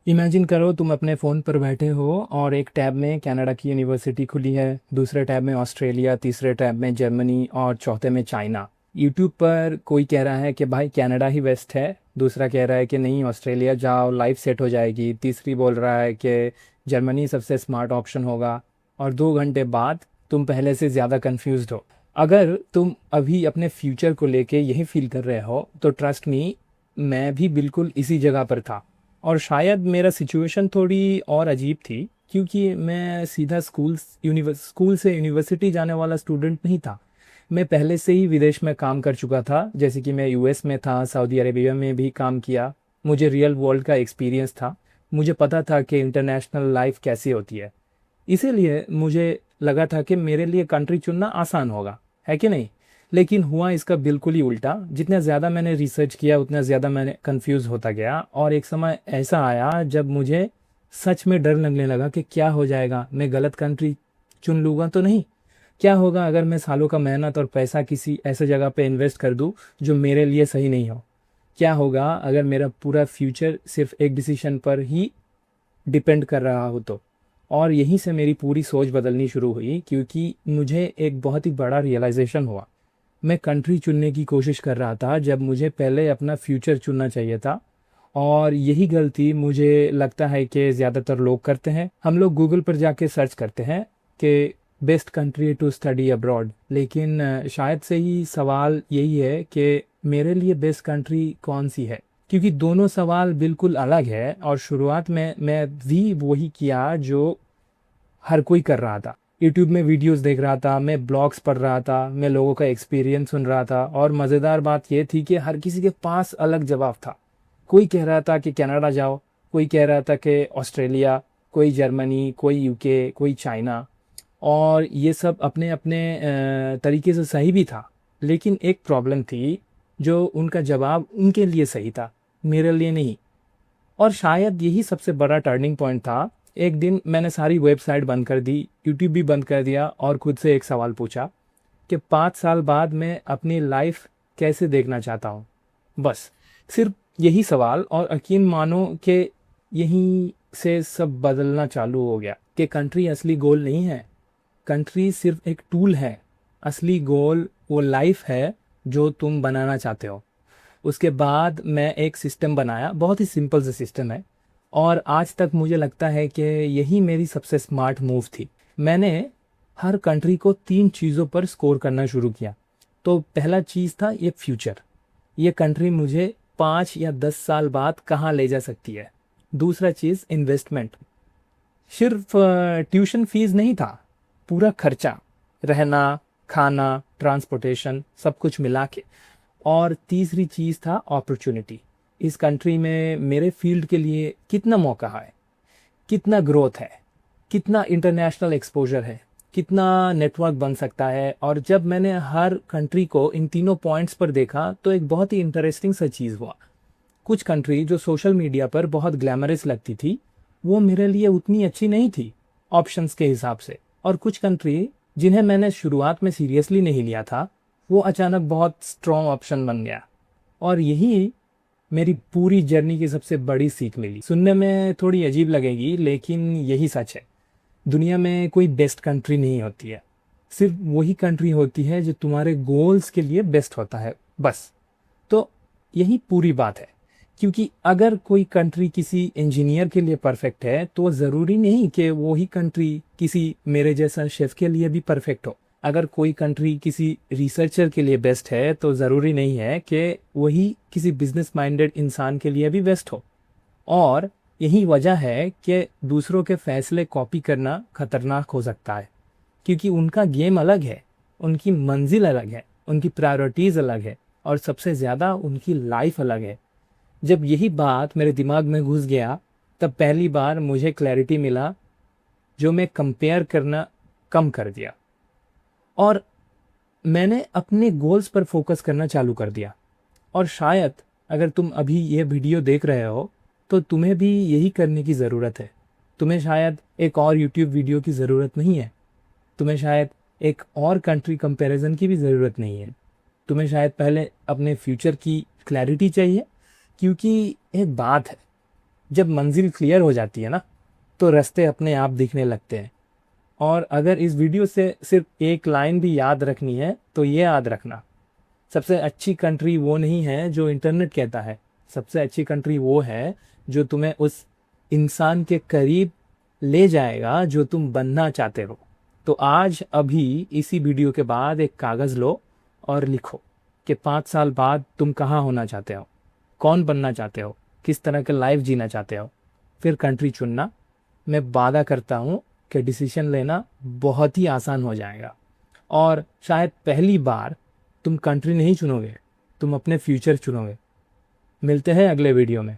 Imagine करो तुम अपने फ़ोन पर बैठे हो और एक टैब में कनाडा की यूनिवर्सिटी खुली है, दूसरे टैब में ऑस्ट्रेलिया, तीसरे टैब में जर्मनी और चौथे में चाइना। यूट्यूब पर कोई कह रहा है कि भाई कनाडा ही बेस्ट है, दूसरा कह रहा है कि नहीं ऑस्ट्रेलिया जाओ लाइफ सेट हो जाएगी, तीसरी बोल रहा है कि जर्मनी सबसे स्मार्ट ऑप्शन होगा। और 2 घंटे बाद तुम पहले से ज़्यादा कंफ्यूज्ड हो। अगर तुम अभी अपने फ्यूचर को लेके यही फील कर रहे हो तो ट्रस्ट मी, मैं भी बिल्कुल इसी जगह पर था। और शायद मेरा सिचुएशन थोड़ी और अजीब थी, क्योंकि मैं सीधा स्कूल से यूनिवर्सिटी जाने वाला स्टूडेंट नहीं था। मैं पहले से ही विदेश में काम कर चुका था, जैसे कि मैं यूएस में था, सऊदी अरेबिया में भी काम किया। मुझे रियल वर्ल्ड का एक्सपीरियंस था। मुझे पता था कि इंटरनेशनल लाइफ कैसी होती है। इसीलिए मुझे लगा था कि मेरे लिए कंट्री चुनना आसान होगा, है कि नहीं। लेकिन हुआ इसका बिल्कुल ही उल्टा। जितना ज़्यादा मैंने रिसर्च किया उतना ज़्यादा मैंने कंफ्यूज होता गया, और एक समय ऐसा आया जब मुझे सच में डर लगने लगा कि क्या हो जाएगा, मैं गलत कंट्री चुन लूँगा तो नहीं। क्या होगा अगर मैं सालों का मेहनत और पैसा किसी ऐसे जगह पे इन्वेस्ट कर दूँ जो मेरे लिए सही नहीं हो। क्या होगा अगर मेरा पूरा फ्यूचर सिर्फ एक डिसीजन पर ही डिपेंड कर रहा हो तो। और यहीं से मेरी पूरी सोच बदलनी शुरू हुई, क्योंकि मुझे एक बहुत ही बड़ा रियलाइजेशन हुआ। मैं कंट्री चुनने की कोशिश कर रहा था जब मुझे पहले अपना फ्यूचर चुनना चाहिए था। और यही गलती मुझे लगता है कि ज़्यादातर लोग करते हैं। हम लोग गूगल पर जाके सर्च करते हैं कि best country to study abroad, लेकिन शायद से ही सवाल यही है कि मेरे लिए बेस्ट कंट्री कौन सी है। क्योंकि दोनों सवाल बिल्कुल अलग है, और शुरुआत में मैं भी वही किया जो हर कोई कर रहा था। यूट्यूब में वीडियोस देख रहा था, मैं ब्लॉग्स पढ़ रहा था, मैं लोगों का एक्सपीरियंस सुन रहा था। और मज़ेदार बात यह थी कि हर किसी के पास अलग जवाब था। कोई कह रहा था कि कनाडा जाओ, कोई कह रहा था कि ऑस्ट्रेलिया, कोई जर्मनी, कोई यूके, कोई चाइना। और ये सब अपने अपने तरीके से सही भी था। लेकिन एक प्रॉब्लम थी, जो उनका जवाब उनके लिए सही था, मेरे लिए नहीं। और शायद यही सबसे बड़ा टर्निंग पॉइंट था। एक दिन मैंने सारी वेबसाइट बंद कर दी, यूट्यूब भी बंद कर दिया, और खुद से एक सवाल पूछा कि 5 साल बाद मैं अपनी लाइफ कैसे देखना चाहता हूँ। बस सिर्फ यही सवाल, और यकीन मानो कि यहीं से सब बदलना चालू हो गया। कि कंट्री असली गोल नहीं है, कंट्री सिर्फ एक टूल है। असली गोल वो लाइफ है जो तुम बनाना चाहते हो। उसके बाद मैं एक सिस्टम बनाया, बहुत ही सिंपल सा सिस्टम है। और आज तक मुझे लगता है कि यही मेरी सबसे स्मार्ट मूव थी। मैंने हर कंट्री को 3 चीज़ों पर स्कोर करना शुरू किया। तो पहला चीज़ था ये फ्यूचर, ये कंट्री मुझे 5 या 10 साल बाद कहाँ ले जा सकती है। दूसरा चीज़ इन्वेस्टमेंट, सिर्फ ट्यूशन फीस नहीं था, पूरा खर्चा, रहना, खाना, ट्रांसपोर्टेशन, सब कुछ मिला के। और तीसरी चीज़ था अपॉर्चुनिटी, इस कंट्री में मेरे फील्ड के लिए कितना मौका है, कितना ग्रोथ है, कितना इंटरनेशनल एक्सपोजर है, कितना नेटवर्क बन सकता है। और जब मैंने हर कंट्री को इन तीनों पॉइंट्स पर देखा तो एक बहुत ही इंटरेस्टिंग सा चीज़ हुआ। कुछ कंट्री जो सोशल मीडिया पर बहुत ग्लैमरस लगती थी, वो मेरे लिए उतनी अच्छी नहीं थी ऑप्शंस के हिसाब से। और कुछ कंट्री जिन्हें मैंने शुरुआत में सीरियसली नहीं लिया था, वो अचानक बहुत स्ट्रॉन्ग ऑप्शन बन गया। और यही मेरी पूरी जर्नी की सबसे बड़ी सीख मिली। सुनने में थोड़ी अजीब लगेगी, लेकिन यही सच है। दुनिया में कोई बेस्ट कंट्री नहीं होती है, सिर्फ वही कंट्री होती है जो तुम्हारे गोल्स के लिए बेस्ट होता है, बस। तो यही पूरी बात है। क्योंकि अगर कोई कंट्री किसी इंजीनियर के लिए परफेक्ट है, तो ज़रूरी नहीं कि वही कंट्री किसी मेरे जैसा शेफ के लिए भी परफेक्ट हो। अगर कोई कंट्री किसी रिसर्चर के लिए बेस्ट है, तो ज़रूरी नहीं है कि वही किसी बिजनेस माइंडेड इंसान के लिए भी बेस्ट हो। और यही वजह है कि दूसरों के फैसले कॉपी करना खतरनाक हो सकता है, क्योंकि उनका गेम अलग है, उनकी मंजिल अलग है, उनकी प्रायोरिटीज़ अलग है, और सबसे ज़्यादा उनकी लाइफ अलग है। जब यही बात मेरे दिमाग में घुस गया, तब पहली बार मुझे क्लैरिटी मिला, जो मैं कंपेयर करना कम कर दिया। और मैंने अपने गोल्स पर फोकस करना चालू कर दिया। और शायद अगर तुम अभी ये वीडियो देख रहे हो, तो तुम्हें भी यही करने की ज़रूरत है। तुम्हें शायद एक और यूट्यूब वीडियो की ज़रूरत नहीं है, तुम्हें शायद एक और कंट्री कंपैरिजन की भी ज़रूरत नहीं है। तुम्हें शायद पहले अपने फ्यूचर की क्लैरिटी चाहिए। क्योंकि एक बात है, जब मंजिल क्लियर हो जाती है ना, तो रास्ते अपने आप दिखने लगते हैं। और अगर इस वीडियो से सिर्फ एक लाइन भी याद रखनी है तो ये याद रखना, सबसे अच्छी कंट्री वो नहीं है जो इंटरनेट कहता है, सबसे अच्छी कंट्री वो है जो तुम्हें उस इंसान के करीब ले जाएगा जो तुम बनना चाहते हो। तो आज अभी इसी वीडियो के बाद एक कागज़ लो और लिखो कि 5 साल बाद तुम कहाँ होना चाहते हो, कौन बनना चाहते हो, किस तरह का लाइफ जीना चाहते हो, फिर कंट्री चुनना। मैं वादा करता हूँ कि डिसीजन लेना बहुत ही आसान हो जाएगा। और शायद पहली बार तुम कंट्री नहीं चुनोगे, तुम अपने फ्यूचर चुनोगे। मिलते हैं अगले वीडियो में।